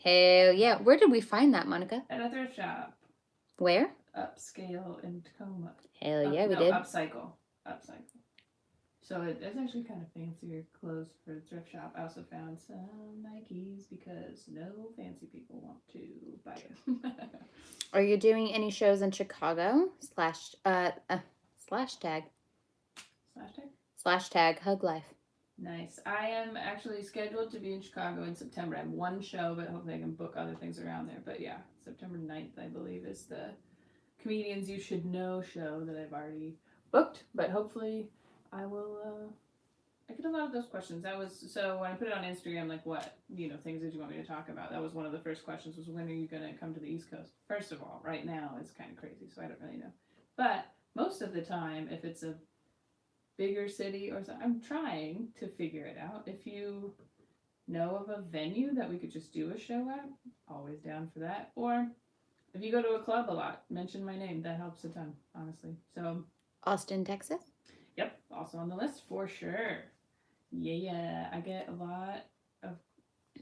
Hell yeah. Where did we find that, Monica? At a thrift shop. Where? Upscale in Tacoma. Hell yeah, we did. Upcycle. So it's actually kind of fancier clothes for the thrift shop. I also found some Nikes because no fancy people want to buy them. Are you doing any shows in Chicago? Slash tag Hug Life. Nice. I am actually scheduled to be in Chicago in September. I have one show, but hopefully I can book other things around there. But yeah, September 9th, I believe, is the Comedians You Should Know show that I've already booked. But hopefully I will, I get a lot of those questions. So when I put it on Instagram, like what, things did you want me to talk about? That was one of the first questions was, when are you going to come to the East Coast? First of all, right now it's kind of crazy, so I don't really know. But most of the time, if it's a bigger city or something, I'm trying to figure it out. If you know of a venue that we could just do a show at, always down for that. Or if you go to a club a lot, mention my name. That helps a ton, honestly. So Austin, Texas? Yep, also on the list for sure. Yeah, I get a lot of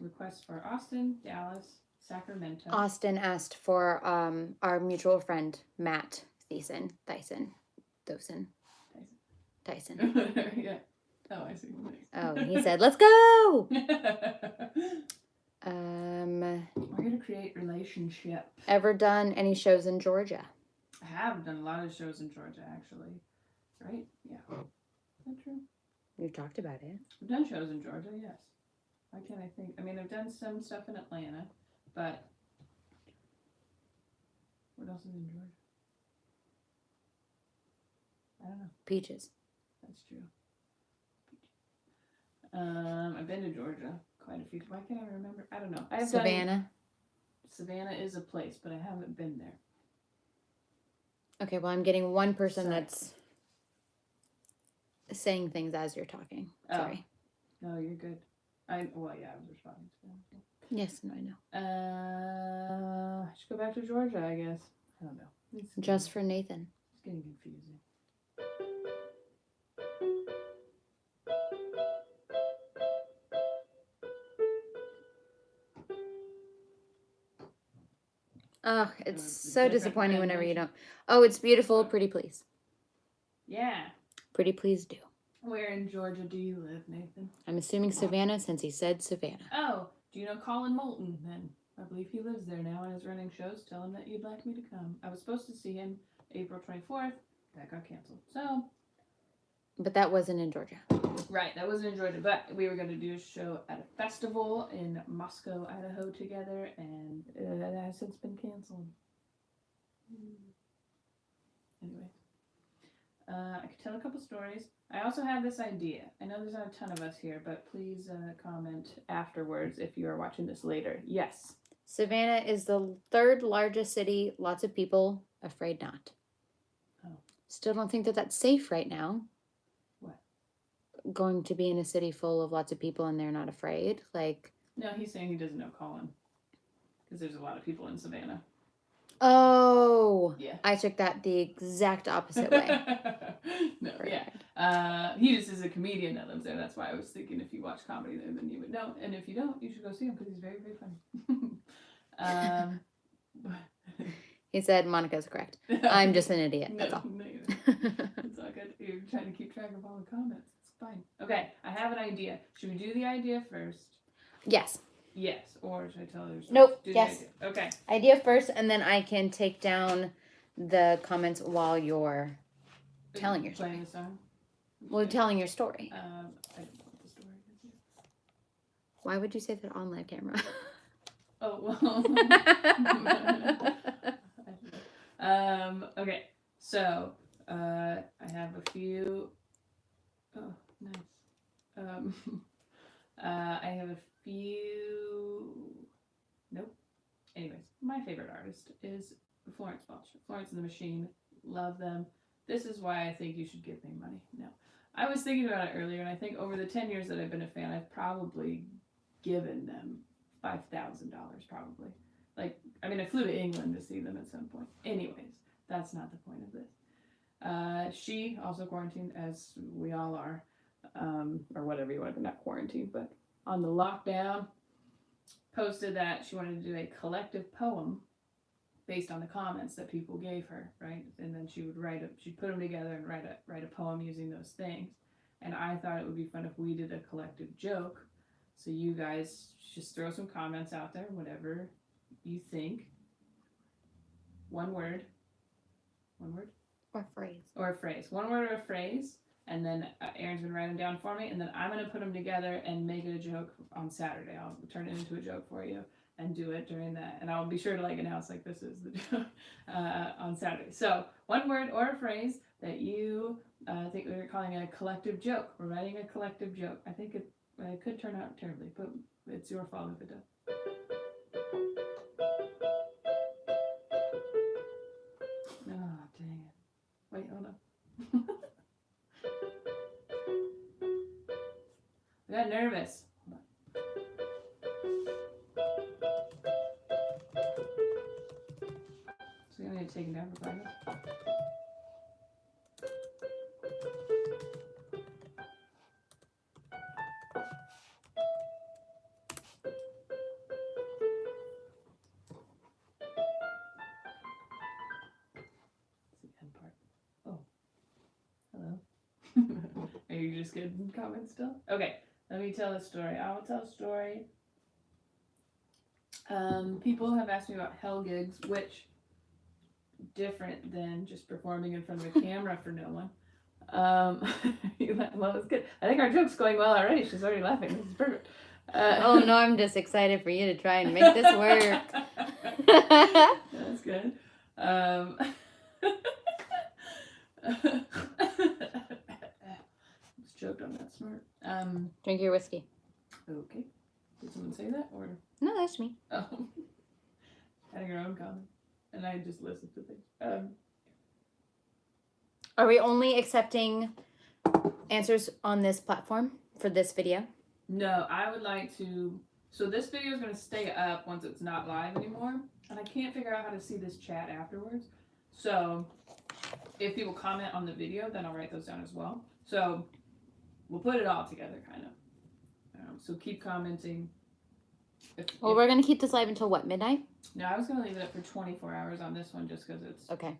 requests for Austin, Dallas, Sacramento. Austin asked for our mutual friend Matt Tyson. Yeah. Oh, I see. Oh, he said, "Let's go." We're gonna create relationship. Ever done any shows in Georgia? I have done a lot of shows in Georgia, actually. Right? Yeah. Is that true? You talked about it. I've done shows in Georgia, yes. Why can't I think? I mean, I've done some stuff in Atlanta, but what else is in Georgia? I don't know. Peaches. That's true. I've been to Georgia quite a few. Why can't I remember? I don't know. Savannah. Savannah is a place, but I haven't been there. Okay, well, I'm getting one person that's saying things as you're talking. Sorry. No, you're good. I was responding to them. Yes, no, I know. I should go back to Georgia, I guess. I don't know. Just for Nathan. It's getting confusing. Oh, it's so disappointing whenever you don't. Oh, it's beautiful. Pretty please. Yeah. Pretty please do. Where in Georgia do you live, Nathan? I'm assuming Savannah since he said Savannah. Oh, do you know Colin Moulton then? I believe he lives there now and is running shows. Tell him that you'd like me to come. I was supposed to see him April 24th. That got canceled. So. But that wasn't in Georgia. Right, that wasn't in Georgia. But we were going to do a show at a festival in Moscow, Idaho together. And that has since been canceled. Anyway. I could tell a couple stories. I also have this idea. I know there's not a ton of us here, but please comment afterwards if you are watching this later. Yes. Savannah is the third largest city. Lots of people. Afraid not. Oh. Still don't think that that's safe right now. What? Going to be in a city full of lots of people and they're not afraid. Like. No, he's saying he doesn't know Colin. Because there's a lot of people in Savannah. Oh. Yeah. I took that the exact opposite way. No, yeah. He just is a comedian that lives there. That's why I was thinking if you watch comedy there, then you would know. And if you don't, you should go see him because he's very, very funny. He said Monica's correct. I'm just an idiot. That's all. No, it's all good. You're trying to keep track of all the comments. It's fine. Okay, I have an idea. Should we do the idea first? Yes. Yes. Or should I tell her? Nope. Do Yes. The idea. Okay. Idea first, and then I can take down the comments while you're telling your story. Playing the song? Well, telling your story. I don't know what the story is. Why would you say that on live camera? Oh, well. Okay. So, I have a few. Oh, nice. I have a few. Nope. Anyways, my favorite artist is Florence Welch. Florence and the Machine. Love them. This is why I think you should give me money. No. I was thinking about it earlier, and I think over the 10 years that I've been a fan, I've probably given them $5,000 probably. Like, I mean, I flew to England to see them at some point. Anyways, that's not the point of this. She also quarantined, as we all are, or whatever you want to, not quarantined, but on the lockdown, posted that she wanted to do a collective poem based on the comments that people gave her, right? And then she would she'd put them together and write a poem using those things. And I thought it would be fun if we did a collective joke. So you guys just throw some comments out there, whatever you think. One word. Or phrase. Or a phrase. One word or a phrase. And then Erin's going to write them down for me. And then I'm going to put them together and make it a joke on Saturday. I'll turn it into a joke for you and do it during that. And I'll be sure to announce this is the joke on Saturday. So one word or a phrase that you think we're calling a collective joke. We're writing a collective joke. I think it could turn out terribly, but it's your fault if it does. Oh, dang it. Wait, hold on. I got nervous. Hold on. So you need to take it down for 5 minutes. Are you just getting comments still? Okay, let me tell a story. I will tell a story. People have asked me about hell gigs, which different than just performing in front of a camera for no one. Well, it's good. I think our joke's going well already. She's already laughing. This is perfect. Oh no, I'm just excited for you to try and make this work. That's good. Joked I'm not smart. Drink your whiskey. Okay. Did someone say that or? No, that's me. Oh. Adding your own comment. And I just listened to things. Are we only accepting answers on this platform for this video? No, I would like to. So this video is going to stay up once it's not live anymore. And I can't figure out how to see this chat afterwards. So if people comment on the video, then I'll write those down as well. So we'll put it all together, kind of. So keep commenting. Well, we're going to keep this live until what, midnight? No, I was going to leave it up for 24 hours on this one just because it's okay.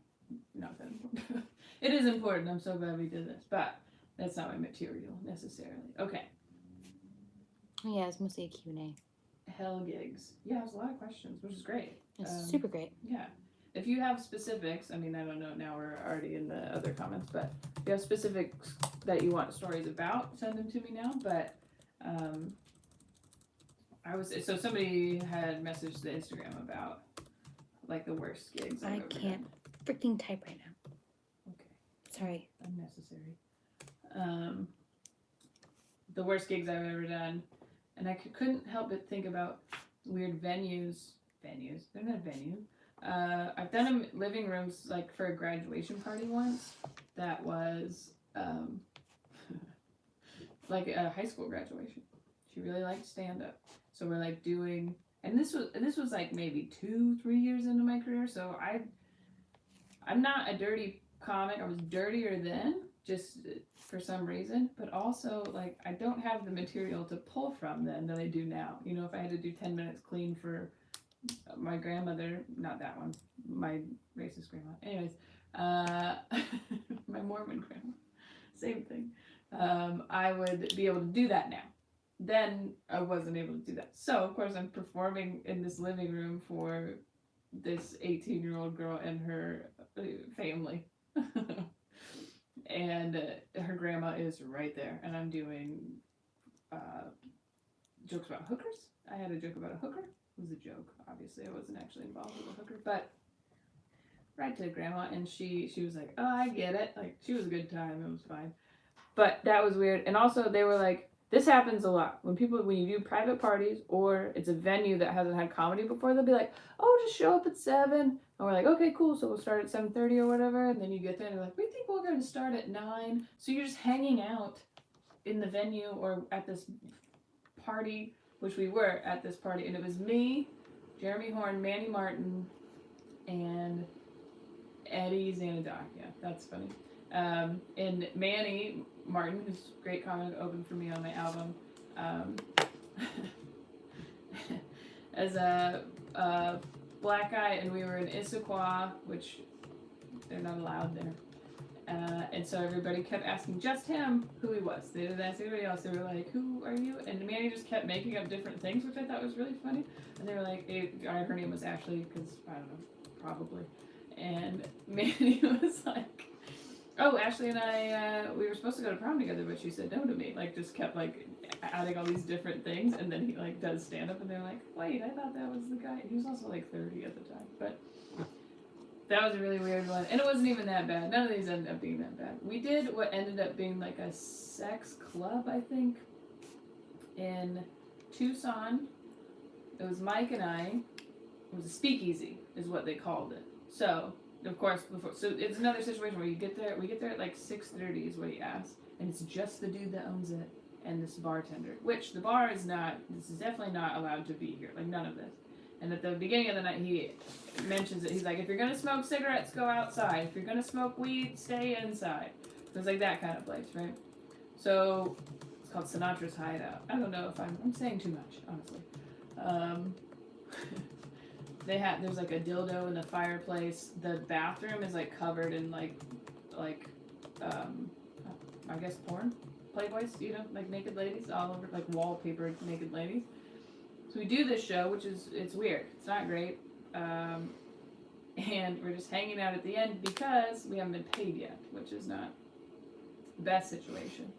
Not that important. It is important. I'm so glad we did this. But that's not my material, necessarily. Okay. Yeah, it's mostly a Q&A. Hell gigs. Yeah, it was a lot of questions, which is great. It's super great. Yeah. If you have specifics, I mean, I don't know, now we're already in the other comments, but if you have specifics that you want stories about, send them to me now. But so somebody had messaged the Instagram about the worst gigs I've ever can't freaking type right now. Okay. Sorry. Unnecessary. The worst gigs I've ever done, and I couldn't help but think about weird venues. They're not venues. I've done living rooms for a graduation party once. That was like a high school graduation. She really liked stand up, so we're doing. And this was maybe 2-3 years into my career, so I'm not a dirty comic. I was dirtier then, just for some reason, but also like I don't have the material to pull from then that I do now. You know, if I had to do 10 minutes clean for my grandmother, not that one, my racist grandma. Anyways, my Mormon grandma, same thing. I would be able to do that now. Then I wasn't able to do that. So of course I'm performing in this living room for this 18-year-old girl and her family. And her grandma is right there, and I'm doing jokes about hookers. I had a joke about a hooker. It was a joke, obviously. I wasn't actually involved with a hooker, but right to grandma, and she was like, "Oh, I get it." Like, she was a good time. It was fine, but that was weird. And also, they were like, "This happens a lot when you do private parties or it's a venue that hasn't had comedy before. They'll be like, "Oh, just show up at 7." And we're like, "Okay, cool. So we'll start at 7:30 or whatever." And then you get there and they're like, "We think we're going to start at 9." So you're just hanging out in the venue or at this party, which we were at this party, and it was me, Jeremy Horn, Manny Martin, and Eddie Xanadokia. That's funny. And Manny Martin, who's a great comic, opened for me on my album, as a black guy, and we were in Issaquah, which they're not allowed there. And so everybody kept asking just him who he was. They didn't ask anybody else. They were like, "Who are you?" And Manny just kept making up different things, which I thought was really funny. And they were like, her name was Ashley, because I don't know, probably. And Manny was like, "Oh, Ashley and I, we were supposed to go to prom together, but she said no to me." Like, just kept like adding all these different things, and then he like does stand up, and they're like, "Wait, I thought that was the guy." He was also like 30 at the time, but. That was a really weird one. And it wasn't even that bad. None of these ended up being that bad. We did what ended up being like a sex club, I think, in Tucson. It was Mike and I. It was a speakeasy, is what they called it. So, of course, so it's another situation where we get there at like 6:30 is what he asked. And it's just the dude that owns it and this bartender. Which the bar is not, this is definitely not allowed to be here. Like, none of this. And at the beginning of the night, he mentions it. He's like, "If you're gonna smoke cigarettes, go outside. If you're gonna smoke weed, stay inside." So it's like that kind of place, right? So it's called Sinatra's Hideout. I don't know if I'm saying too much, honestly. There's like a dildo in the fireplace. The bathroom is like covered in like I guess porn, Playboys, you know, like naked ladies all over, like wallpapered naked ladies. So we do this show, which is, it's weird. It's not great. And we're just hanging out at the end because we haven't been paid yet, which is not the best situation.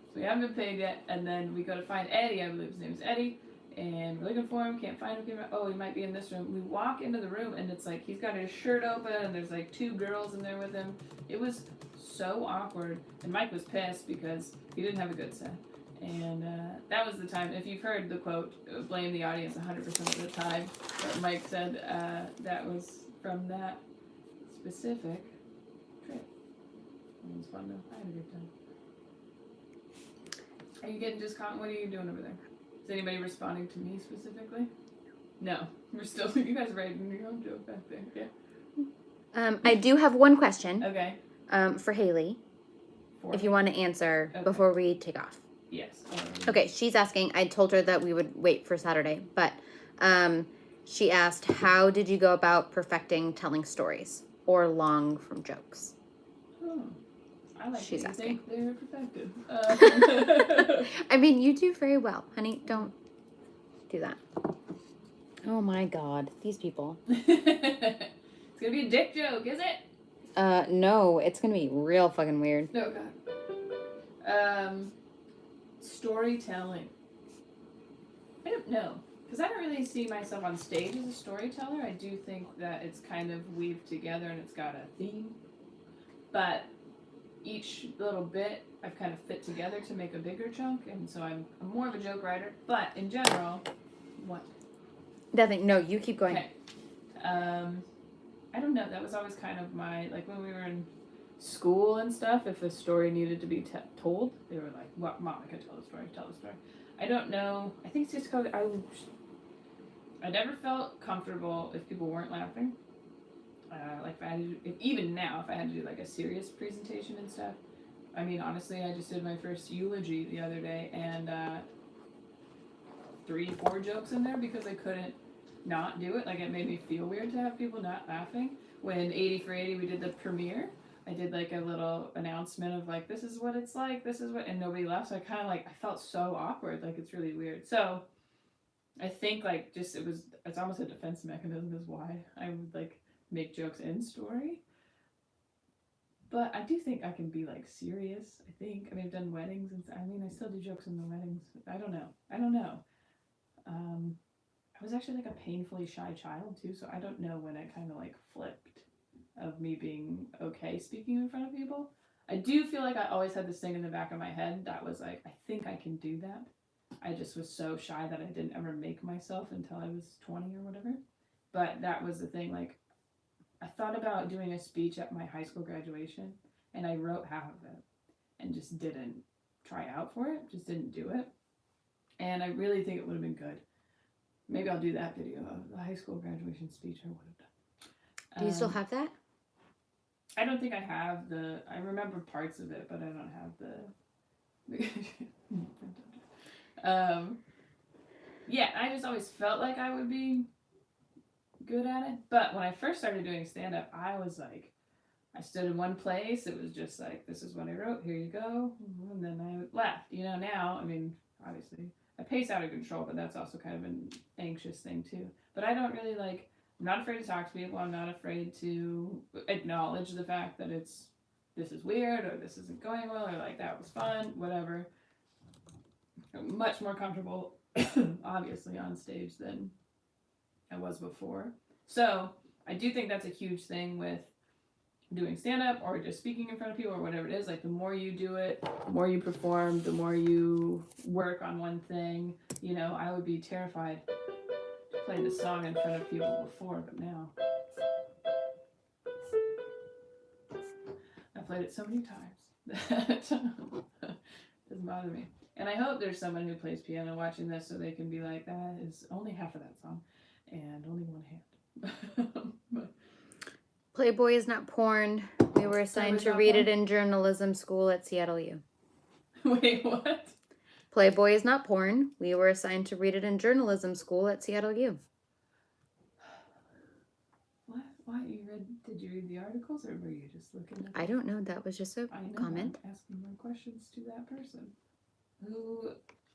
So we haven't been paid yet, and then we go to find Eddie, I believe his name is Eddie, and we're looking for him, can't find him. Oh, he might be in this room. We walk into the room, and it's like he's got his shirt open, and there's like 2 girls in there with him. It was so awkward, and Mike was pissed because he didn't have a good set. And that was the time, if you've heard the quote, "Blame the audience 100% of the time," that Mike said, that was from that specific trip. It was fun though. I had a good time. Are you getting just caught? What are you doing over there? Is anybody responding to me specifically? No. We're still, you guys are writing your own joke back there. Yeah. I do have one question. Okay. For Haley, if you want to answer before we take off. Yes. Okay, she's asking, I told her that we would wait for Saturday, but she asked, how did you go about perfecting telling stories or long from jokes? Oh, I like She's to asking. think they're perfected. I mean, you do very well, honey. Don't do that. Oh my God, these people. It's gonna be a dick joke, is it? No, it's gonna be real fucking weird. No, God. Storytelling. I don't know, because I don't really see myself on stage as a storyteller. I do think that it's kind of weaved together and it's got a theme, but each little bit I've kind of fit together to make a bigger chunk, and so I'm more of a joke writer. But in general, what? Nothing. No, you keep going. Okay. I don't know. That was always kind of my, like when we were in school and stuff, if a story needed to be told, they were like, "Well, Mom, I can tell a story, tell a story." I don't know. I think it's just because I never felt comfortable if people weren't laughing. Like if I had to, even now, if I had to do like a serious presentation and stuff, I mean, honestly, I just did my first eulogy the other day, and 3, 4 jokes in there because I couldn't not do it. Like, it made me feel weird to have people not laughing. When 80 for 80 we did the premiere, I did like a little announcement of like, this is what it's like, this is what, and nobody laughed. So I kind of like, I felt so awkward. Like, it's really weird. So I think like just it's almost a defense mechanism is why I would like make jokes in story. But I do think I can be like serious. I think. I mean, I've done weddings, and I mean, I still do jokes in the weddings. I don't know. I don't know. Um, I was actually like a painfully shy child too, so I don't know when it kind of like flipped of me being okay speaking in front of people. I do feel like I always had this thing in the back of my head that was like, I think I can do that. I just was so shy that I didn't ever make myself until I was 20 or whatever. But that was the thing. Like, I thought about doing a speech at my high school graduation, and I wrote half of it and just didn't try out for it, just didn't do it. And I really think it would have been good. Maybe I'll do that video of the high school graduation speech I would have done. Do you still have that? I don't think I have the. I remember parts of it, but I don't have the. Yeah, I just always felt like I would be good at it. But when I first started doing stand up, I was like, I stood in one place. It was just like, this is what I wrote. Here you go. And then I left. You know, now, I mean, obviously, I pace out of control, but that's also kind of an anxious thing too. But I don't really like, I'm not afraid to talk to people. I'm not afraid to acknowledge the fact that this is weird or this isn't going well or like that was fun, whatever. I'm much more comfortable, obviously, on stage than I was before. So I do think that's a huge thing with doing stand up or just speaking in front of people or whatever it is. Like, the more you do it, the more you perform, the more you work on one thing. You know, I would be terrified to play this song in front of people before, but now I've played it so many times that it doesn't bother me. And I hope there's someone who plays piano watching this so they can be like, that is only half of that song and only one hand. But Playboy is not porn. We were assigned to read it in journalism school at Seattle U. Wait, what? Playboy is not porn. We were assigned to read it in journalism school at Seattle U. What? Why did you read the articles, or were you just looking at I don't know. That was just a comment. I'm asking more questions to that person. Who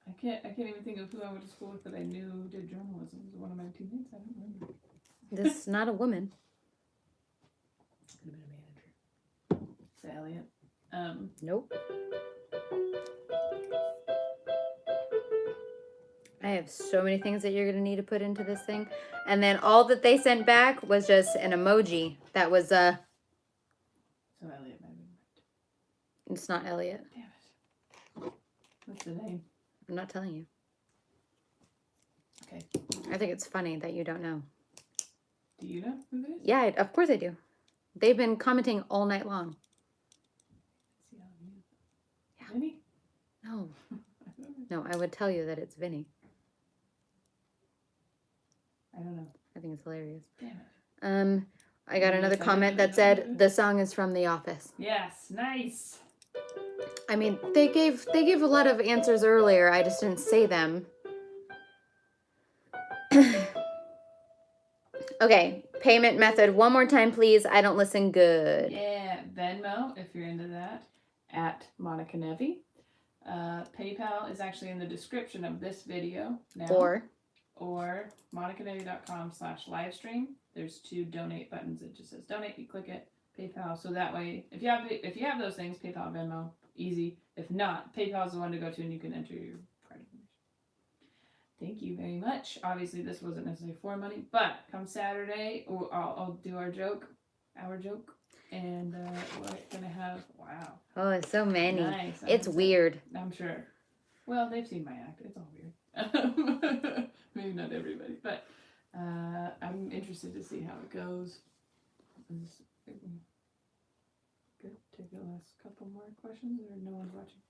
I can't even think of who I went to school with that I knew did journalism. Was it one of my teammates? I don't remember. This is not a woman. Could have been a manager. It's Elliot. Nope. I have so many things that you're going to need to put into this thing. And then all that they sent back was just an emoji. That was, So Elliot might have been right. It's not Elliot. Damn it. What's the name? I'm not telling you. Okay. I think it's funny that you don't know. Do you know who it is? Yeah, of course I do. They've been commenting all night long. Yeah. Vinny? No. No, I would tell you that it's Vinny. I don't know. I think it's hilarious. Damn it. I got another comment that said the song is from The Office. Yes, nice. I mean, they gave a lot of answers earlier. I just didn't say them. Okay, payment method. One more time, please. I don't listen good. Yeah, Venmo, if you're into that, at Monica Nevi. PayPal is actually in the description of this video now. Or monicanevi.com/livestream. There's 2 donate buttons. It just says donate. You click it. PayPal. So that way, if you have those things, PayPal, Venmo, easy. If not, PayPal is the one to go to, and you can enter your card information. Thank you very much. Obviously, this wasn't necessarily for money, but come Saturday, I'll do our joke, and we're gonna have Oh, it's so many. Nice. It's weird. I'm sure. Well, they've seen my act. It's all weird. Maybe not everybody, but I'm interested to see how it goes. Good. Take the last couple more questions, or no one's watching?